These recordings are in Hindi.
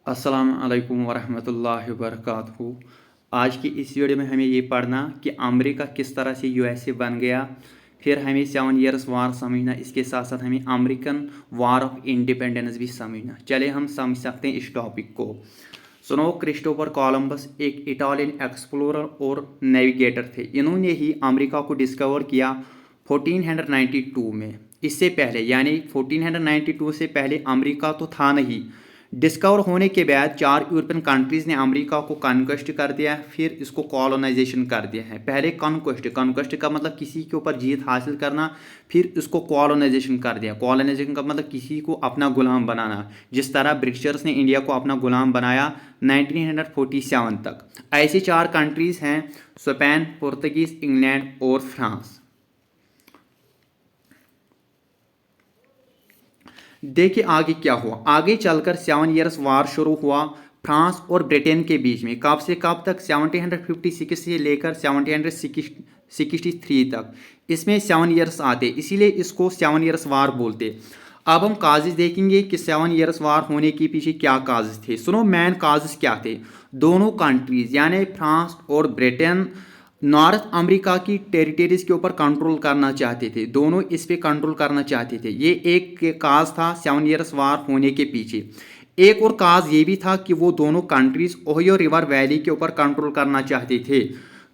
अस्सलाम वालेकुम वरहमतुल्लाहि वबरकातुहू। आज की इस वीडियो में हमें ये पढ़ना कि अमेरिका किस तरह से यूएसए बन गया। फिर हमें 7 ईयर्स वार समझना, इसके साथ साथ हमें अमेरिकन वार ऑफ इंडिपेंडेंस भी समझना। चले हम समझ सकते हैं इस टॉपिक को। सुनो, क्रिस्टोफर कोलंबस एक इटालियन एक्सप्लोरर और नेविगेटर थे। इन्होंने ही अमेरिका को डिस्कवर किया 1492 में। इससे पहले यानी 1492 से पहले अमेरिका तो था नहीं। डिस्कवर होने के बाद 4 यूरोपियन कंट्रीज़ ने अमेरिका को कॉन्क्वेस्ट कर दिया, फिर इसको कॉलोनाइजेशन कर दिया है। पहले कॉन्क्वेस्ट कॉन्क्वेस्ट का मतलब किसी के ऊपर जीत हासिल करना, फिर इसको कॉलोनाइजेशन कर दिया। कॉलोनाइजेशन का मतलब किसी को अपना गुलाम बनाना, जिस तरह ब्रिटिशर्स ने इंडिया को अपना गुलाम बनाया 1947 तक। ऐसी 4 कंट्रीज़ हैं: स्पेन, पुर्तगीज, इंग्लैंड और फ्रांस। देखिए आगे क्या हुआ। आगे चलकर 7 ईयर्स वार शुरू हुआ फ्रांस और ब्रिटेन के बीच में। कब से कब तक? 1756 से लेकर 1763 तक। इसमें 7 ईयर्स आते, इसीलिए इसको 7 ईयर्स वार बोलते। अब हम काजेज देखेंगे कि 7 ईयर्स वार होने के पीछे क्या काजेज थे। सुनो, मेन काजेज क्या थे। दोनों कंट्रीज यानी फ्रांस और ब्रिटेन नॉर्थ अमेरिका की टेरिटरीज के ऊपर कंट्रोल करना चाहते थे। दोनों इस पे कंट्रोल करना चाहते थे। ये एक काज था 7 ईयर्स वार होने के पीछे। एक और काज ये भी था कि वो दोनों कंट्रीज ओहियो रिवर वैली के ऊपर कंट्रोल करना चाहते थे,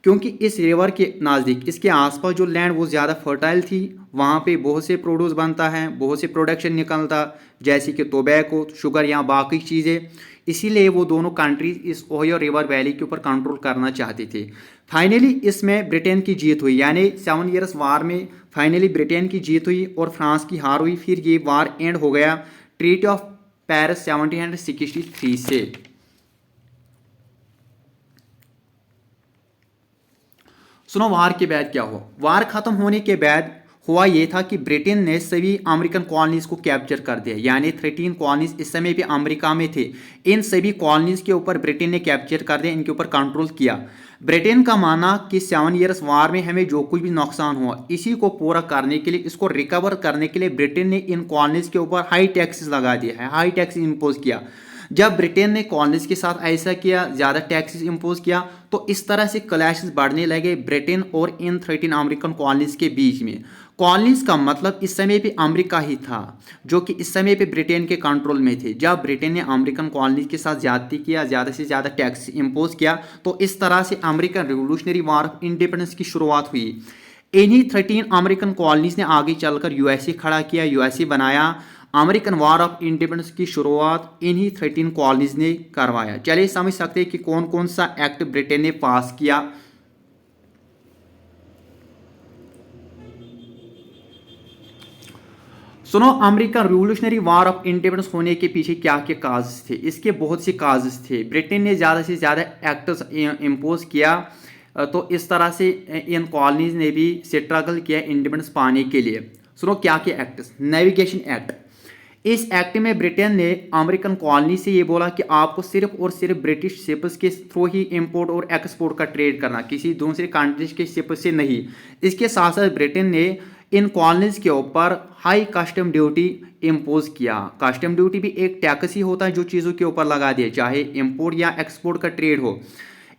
क्योंकि इस रिवर के नज़दीक इसके आसपास जो लैंड वो ज़्यादा फर्टाइल थी। वहाँ पे बहुत से प्रोड्यूस बनता है, बहुत से प्रोडक्शन निकलता, जैसे कि टोबैको, शुगर या बाकी चीज़ें। इसीलिए वो दोनों कंट्रीज इस ओहियो रिवर वैली के ऊपर कंट्रोल करना चाहते थे। फाइनली इसमें ब्रिटेन की जीत हुई, यानी 7 ईयर्स वार में फाइनली ब्रिटेन की जीत हुई और फ्रांस की हार हुई। फिर ये वार एंड हो गया ट्रीटी ऑफ पेरिस 1763 से। सुनो, वार के बाद क्या हुआ। वार खत्म होने के बाद हुआ ये था कि ब्रिटेन ने सभी अमेरिकन कॉलोनीज को कैप्चर कर दिया, यानी 13 कॉलोनीज इस समय पे अमेरिका में थे। इन सभी कॉलोनीज के ऊपर ब्रिटेन ने कैप्चर कर दिया, इनके ऊपर कंट्रोल किया। ब्रिटेन का माना कि 7 ईयर्स वार में हमें जो कुछ भी नुकसान हुआ, इसी को पूरा करने के लिए, इसको रिकवर करने के लिए ब्रिटेन ने इन कॉलोनीज के ऊपर हाई टैक्सेस लगा दिया है, हाई टैक्स इम्पोज किया। जब ब्रिटेन ने कॉलोनीज के साथ ऐसा किया, ज़्यादा टैक्सेस इम्पोज किया, तो इस तरह से क्लैशेस बढ़ने लगे ब्रिटेन और इन 13 अमेरिकन कॉलोनीज के बीच में। कॉलोनीज का मतलब इस समय पे अमेरिका ही था, जो कि इस समय पे ब्रिटेन के कंट्रोल में थे। जब ब्रिटेन ने अमेरिकन कॉलोनीज के साथ ज्यादती किया, ज़्यादा से ज़्यादा टैक्स इम्पोज किया, तो इस तरह से American revolutionary war of independence की शुरुआत हुई। इन्हीं 13 अमेरिकन कॉलोनीज ने आगे चलकर यूएसए खड़ा किया, यूएसए बनाया। अमेरिकन वॉर ऑफ इंडिपेंडेंस की शुरुआत इन्हीं 13 कॉलोनीज ने करवाया। चलिए समझ सकते हैं कि कौन कौन सा एक्ट ब्रिटेन ने पास किया। सुनो, American revolutionary war of independence होने के पीछे क्या क्या काजेस थे। इसके बहुत से काजेस थे। ब्रिटेन ने ज़्यादा से ज़्यादा एक्ट्स इम्पोज किया, तो इस तरह से इन कॉलोनीज ने भी स्ट्रगल किया इंडिपेंडेंस पाने के लिए। सुनो क्या क्या एक्ट्स। Navigation act. इस एक्ट में ब्रिटेन ने अमेरिकन कॉलोनी से ये बोला कि आपको सिर्फ और सिर्फ ब्रिटिश शिप्स के थ्रू ही इंपोर्ट और एक्सपोर्ट का ट्रेड करना, किसी दूसरे कंट्रीज के शिप से नहीं। इसके साथ साथ ब्रिटेन ने इन कॉलोनीज के ऊपर हाई कस्टम ड्यूटी इम्पोज किया। कस्टम ड्यूटी भी एक टैक्स ही होता है जो चीज़ों के ऊपर लगा दिया, चाहे इंपोर्ट या एक्सपोर्ट का ट्रेड हो।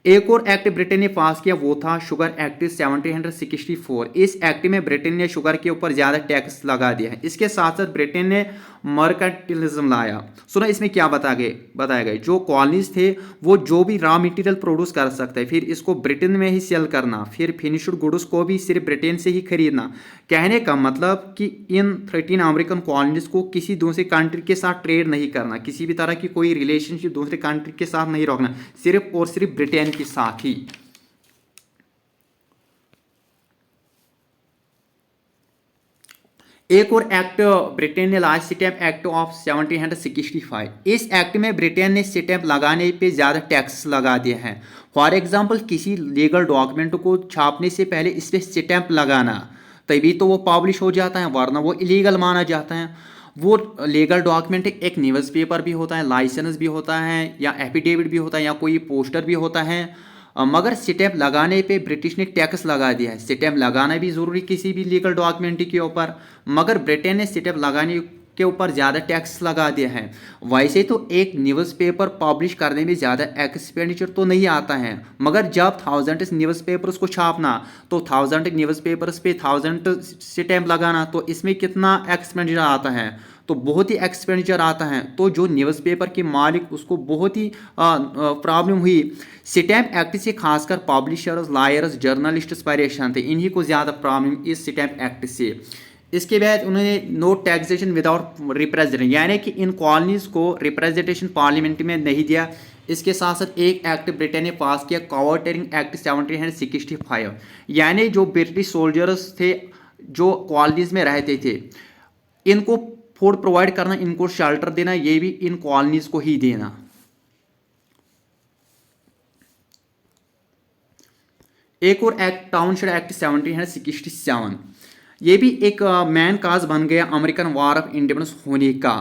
एक और एक्ट ब्रिटेन ने पास किया, वो था शुगर एक्ट 1764। इस एक्ट में ब्रिटेन ने शुगर के ऊपर ज़्यादा टैक्स लगा दिया है। इसके साथ साथ ब्रिटेन ने मर्केंटिलिज्म लाया। सुनो इसमें क्या बताया गया, जो कॉलोनीज थे वो जो भी रॉ मटेरियल प्रोड्यूस कर सकते हैं, फिर इसको ब्रिटेन में ही सेल करना, फिर फिनिश्ड गुड्स को भी सिर्फ ब्रिटेन से ही खरीदना। कहने का मतलब कि इन 13 अमेरिकन कॉलोनीज को किसी दूसरे कंट्री के साथ ट्रेड नहीं करना, किसी भी तरह की कोई रिलेशनशिप दूसरे कंट्री के साथ नहीं रखना, सिर्फ और सिर्फ ब्रिटेन के साथ ही। एक और एक्ट ब्रिटेन ने लाया, स्टैम्प एक्ट ऑफ 1765। इस एक्ट में ब्रिटेन ने स्टैम्प लगाने पे ज़्यादा टैक्स लगा दिए हैं। फॉर एग्जांपल, किसी लीगल डॉक्यूमेंट को छापने से पहले इस पर स्टैम्प लगाना, तभी तो वो पब्लिश हो जाता है, वरना वो इलीगल माना जाता है। वो लीगल डॉक्यूमेंट एक न्यूज़पेपर भी होता है, लाइसेंस भी होता है, या एफिडेविट भी होता है, या कोई पोस्टर भी होता है। मगर स्टैम्प लगाने पे ब्रिटिश ने टैक्स लगा दिया है। स्टैम्प लगाना भी ज़रूरी किसी भी लीगल डॉक्यूमेंट के ऊपर, मगर ब्रिटेन ने स्टैम्प लगाने के ऊपर ज़्यादा टैक्स लगा दिया है। वैसे तो एक न्यूज़पेपर पब्लिश करने में ज़्यादा एक्सपेंडिचर तो नहीं आता है, मगर जब 1000 न्यूज़पेपर्स को छापना तो 1000 न्यूज़पेपर्स पे 1000 स्टैम्प लगाना, तो इसमें कितना एक्सपेंडिचर आता है, तो बहुत ही एक्सपेंडिचर आता है। तो जो न्यूज़पेपर के मालिक उसको बहुत ही प्रॉब्लम हुई। स्टैम्प एक्ट से खासकर पब्लिशर्स, लायर्स, जर्नलिस्ट्स परेशान थे, इन्हीं को ज़्यादा प्रॉब्लम इस स्टैम्प एक्ट से। इसके बाद उन्होंने नो टैक्सेशन विदाउट रिप्रेजेंटेशन, यानी कि इन कॉलोनीज को रिप्रेजेंटेशन पार्लियामेंट में नहीं दिया। इसके साथ साथ एक एक्ट ब्रिटेन ने पास किया, कॉवर्टेरिंग एक्ट 1765, यानी जो ब्रिटिश सोल्जर्स थे जो कॉलोनीज में रहते थे, इनको फूड प्रोवाइड करना, इनको शेल्टर देना, ये भी इन कॉलोनीज को ही देना। एक और एक्ट टाउनशिप एक्ट 1767, ये भी एक मैन काज बन गया अमेरिकन वार ऑफ इंडिपेंडेंस होने का।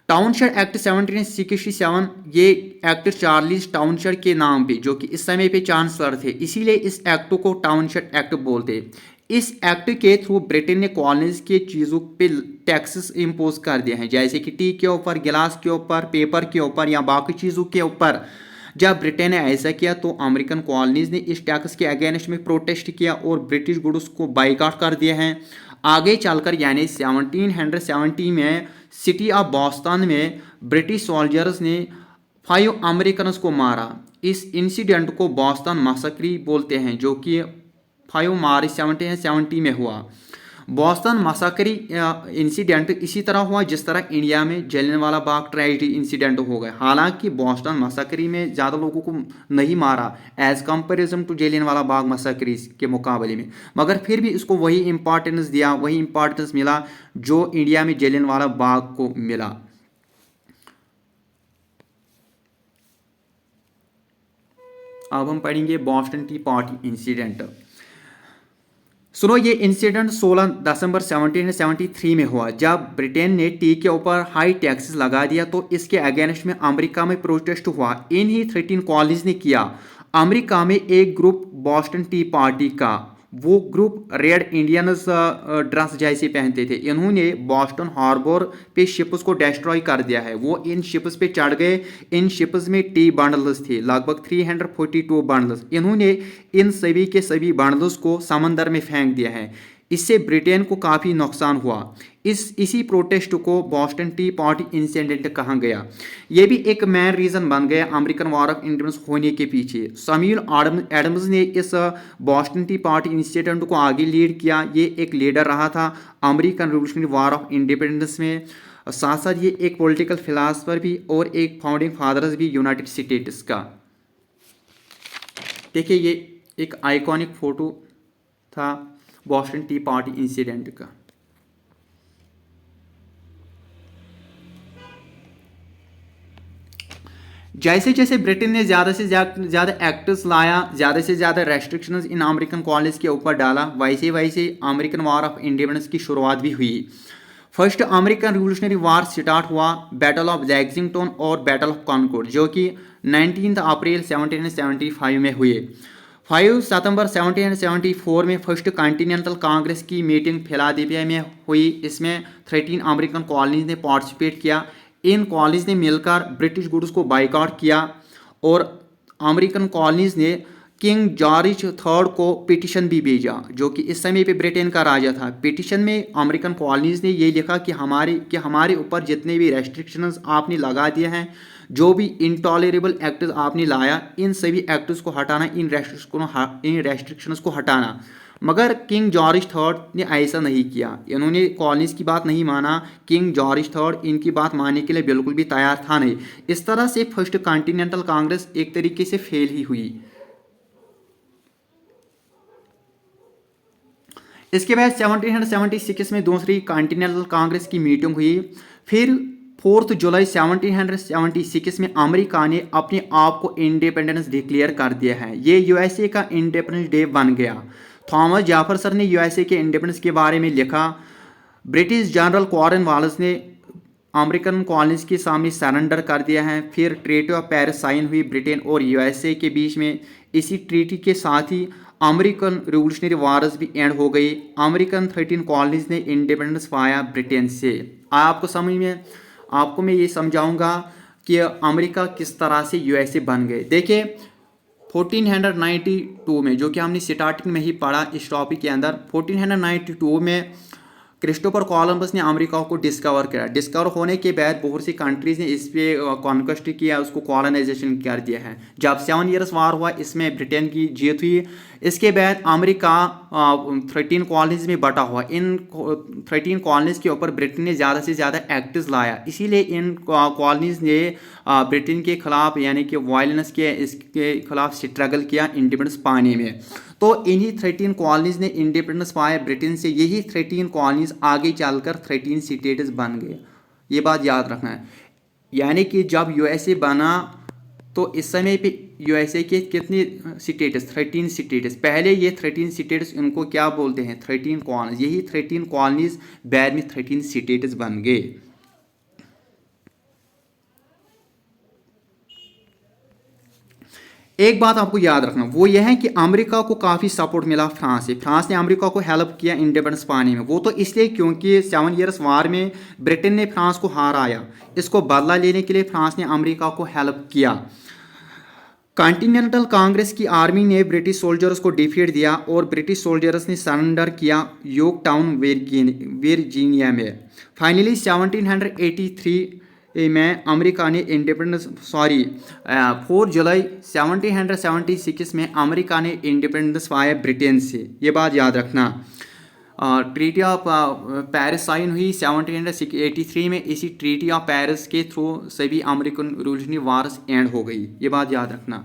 टाउनशिप एक्ट 1767, ये एक्ट चार्ल्स टाउनशिप के नाम पे, जो कि इस समय पे चांसलर थे, इसीलिए इस एक्ट को टाउनशिप एक्ट बोलते। इस एक्ट के थ्रू ब्रिटेन ने कॉलोनीज के चीज़ों पे टैक्सेस इम्पोज कर दिए हैं, जैसे कि टी के ऊपर, गिलास के ऊपर, पेपर के ऊपर या बाकी चीज़ों के ऊपर। जब ब्रिटेन ने ऐसा किया तो अमेरिकन कॉलोनीज ने इस टैक्स के अगेंस्ट में प्रोटेस्ट किया और ब्रिटिश गुड्स को बाइकआउट कर दिए हैं। आगे चलकर यानी 1770 में सिटी ऑफ बॉस्टन में ब्रिटिश सोल्जर्स ने 5 अमेरिकन्स को मारा। इस इंसिडेंट को बॉस्टन मैसेक्रे बोलते हैं, जो कि 5 मार्च 1770 में हुआ। बॉस्टन मैसेक्रे इंसिडेंट इसी तरह हुआ जिस तरह इंडिया में जलियांवाला बाग ट्रेजेडी इंसिडेंट हो गया। हालांकि बॉस्टन मैसेक्रे में ज़्यादा लोगों को नहीं मारा as comparison to Jallianwala Bagh massacre के मुकाबले में, मगर फिर भी इसको वही इंपॉर्टेंस दिया, वही इंपॉर्टेंस मिला जो इंडिया में जलियांवाला बाग को मिला। अब हम पढ़ेंगे बॉस्टन टी पार्टी इंसिडेंट। सुनो, ये इंसिडेंट 16 दिसंबर 1773 में हुआ, जब ब्रिटेन ने टी के ऊपर हाई टैक्सेस लगा दिया, तो इसके अगेंस्ट में अमेरिका में प्रोटेस्ट हुआ। इन्हीं 13 कॉलेज ने किया। अमेरिका में एक ग्रुप बॉस्टन टी पार्टी का, वो ग्रुप रेड इंडियंस ड्रेस जैसे पहनते थे, इन्होंने बॉस्टन हार्बर पे शिप्स को डिस्ट्रॉय कर दिया है। वो इन शिप्स पे चढ़ गए। इन शिप्स में टी बंडल्स थे, लगभग 342 बंडल्स। इन्होंने इन सभी के सभी बंडल्स को समंदर में फेंक दिया है। इससे ब्रिटेन को काफ़ी नुकसान हुआ। इसी प्रोटेस्ट को बॉस्टन टी पार्टी इंसिडेंट कहा गया। ये भी एक मेन रीज़न बन गया अमेरिकन वॉर ऑफ इंडिपेंडेंस होने के पीछे। सैमुअल एडम्स ने इस बॉस्टन टी पार्टी इंसिडेंट को आगे लीड किया। ये एक लीडर रहा था American revolutionary war of independence में। साथ साथ ये एक पॉलिटिकल फिलासफर भी और एक फाउंडिंग फादर्स भी यूनाइटेड स्टेट्स का। देखिए, ये एक आइकॉनिक फोटो था बॉस्टन टी पार्टी इंसिडेंट का। जैसे जैसे ब्रिटेन ने ज़्यादा से ज़्यादा एक्ट्स लाया, ज़्यादा से ज़्यादा रेस्ट्रिक्शंस इन अमेरिकन कॉलेज के ऊपर डाला, वैसे वैसे अमेरिकन वॉर ऑफ इंडिपेंडेंस की शुरुआत भी हुई। First American revolutionary war start हुआ बैटल ऑफ लैक्सिंगटन और बैटल ऑफ कॉनकॉर्ड, जो कि 19 अप्रैल 1775 में हुए। 5 सितंबर 1774 में फर्स्ट कॉन्टिनेंटल कांग्रेस की मीटिंग फिलाडेल्फिया में हुई। इसमें 13 अमेरिकन कॉलोनीज ने पार्टिसिपेट किया। इन कॉलोनीज ने मिलकर ब्रिटिश गुड्स को बाइकआउट किया और अमेरिकन कॉलोनीज ने किंग जॉर्ज III को पिटिशन भी भेजा, जो कि इस समय पे ब्रिटेन का राजा था। पिटिशन में अमेरिकन कॉलोनीज ने ये लिखा कि हमारे ऊपर जितने भी रेस्ट्रिक्शंस आपने लगा दिए हैं, जो भी इंटॉलरेबल एक्ट्स आपने लाया, इन सभी एक्ट्स को हटाना, इन रेस्ट्रिक्शंस को हटाना। मगर किंग जॉर्ज III ने ऐसा नहीं किया। इन्होंने कॉलोनीज की बात नहीं माना। किंग जॉर्ज III इनकी बात मानने के लिए बिल्कुल भी तैयार था नहीं। इस तरह से फर्स्ट कॉन्टिनेंटल कांग्रेस एक तरीके से फेल ही हुई। इसके बाद 1776 में दूसरी कॉन्टिनेंटल कांग्रेस की मीटिंग हुई। फिर 4 जुलाई 1776 में अमेरिका ने अपने आप को इंडिपेंडेंस डिक्लेयर कर दिया है। ये यूएसए का इंडिपेंडेंस डे बन गया। थॉमस जेफरसन ने यूएसए के इंडिपेंडेंस के बारे में लिखा। ब्रिटिश जनरल कॉर्नवालिस ने अमेरिकन कॉलोनीज के सामने सरेंडर कर दिया है। फिर ट्रीटी ऑफ पेरिस साइन हुई ब्रिटेन और यूएसए के बीच में। इसी ट्रीटी के साथ ही अमेरिकन रिवोल्यूशनरी वार्स भी एंड हो गई। अमेरिकन 13 कॉलोनीज ने इंडिपेंडेंस पाया ब्रिटेन से। आपको समझ में, आपको मैं ये समझाऊंगा कि अमेरिका किस तरह से यूएसए बन गए। देखिए 1492 में, जो कि हमने स्टार्टिंग में ही पढ़ा इस टॉपिक के अंदर, 1492 में क्रिस्टोफर कोलंबस ने अमेरिका को डिस्कवर किया। डिस्कवर होने के बाद बहुत सी कंट्रीज ने इस पे कॉन्क्वेस्ट किया, उसको कॉलोनाइजेशन कर दिया है। जब 7 ईयर्स वार हुआ, इसमें ब्रिटेन की जीत हुई। इसके बाद अमेरिका 13 कॉलोनीज में बटा हुआ। इन 13 कॉलोनीज के ऊपर ब्रिटेन ने ज़्यादा से ज़्यादा एक्ट्स लाया, इसीलिए इन कॉलोनीज ने ब्रिटेन के खिलाफ यानी कि वायलेंस के इसके खिलाफ स्ट्रगल किया इंडिपेंडेंस पाने में। तो इन्हीं 13 कॉलोनीज ने इंडिपेंडेंस पाया ब्रिटेन से। यही 13 कॉलोनीज आगे चलकर 13 स्टेट्स बन गए, ये बात याद रखना है। यानी कि जब यूएसए बना तो इस समय पे यूएसए के कितने स्टेट्स, 13 स्टेट्स। पहले ये 13 स्टेट्स, इनको क्या बोलते हैं, 13 कॉलोनीज। यही 13 कॉलोनीज बाद में 13 स्टेट्स बन गए। एक बात आपको याद रखना, वो यह है कि अमेरिका को काफ़ी सपोर्ट मिला फ्रांस से। फ्रांस ने अमेरिका को हेल्प किया इंडिपेंडेंस पाने में। वो तो इसलिए क्योंकि 7 ईयर्स वार में ब्रिटेन ने फ्रांस को हराया। इसको बदला लेने के लिए फ्रांस ने अमेरिका को हेल्प किया। कॉन्टिनेंटल कांग्रेस की आर्मी ने ब्रिटिश सोल्जर्स को डिफीट दिया और ब्रिटिश सोल्जर्स ने सरेंडर किया यॉर्कटाउन वर्जीनिया में। फाइनली 1783 में अमेरिका ने इंडिपेंडेंस 4 जुलाई 1776 में अमेरिका ने इंडिपेंडेंस पाया ब्रिटेन से। ये बात याद रखना। ट्रीटी ऑफ पेरिस साइन हुई 1783 में। इसी ट्रीटी ऑफ पेरिस के थ्रू सभी अमेरिकन रिवोल्यूशनरी वार्स एंड हो गई, ये बात याद रखना।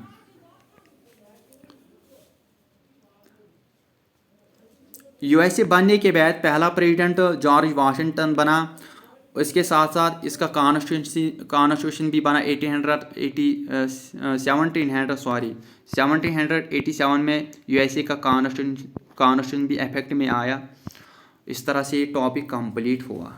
यूएसए बनने के बाद पहला प्रेसिडेंट जॉर्ज वाशिंगटन बना। इसके साथ साथ इसका कॉन्स्टिट्यूशन भी बना 1787 में यूएसए का कॉन्स्टिट्यूशन भी इफेक्ट में आया। इस तरह से टॉपिक कंप्लीट हुआ।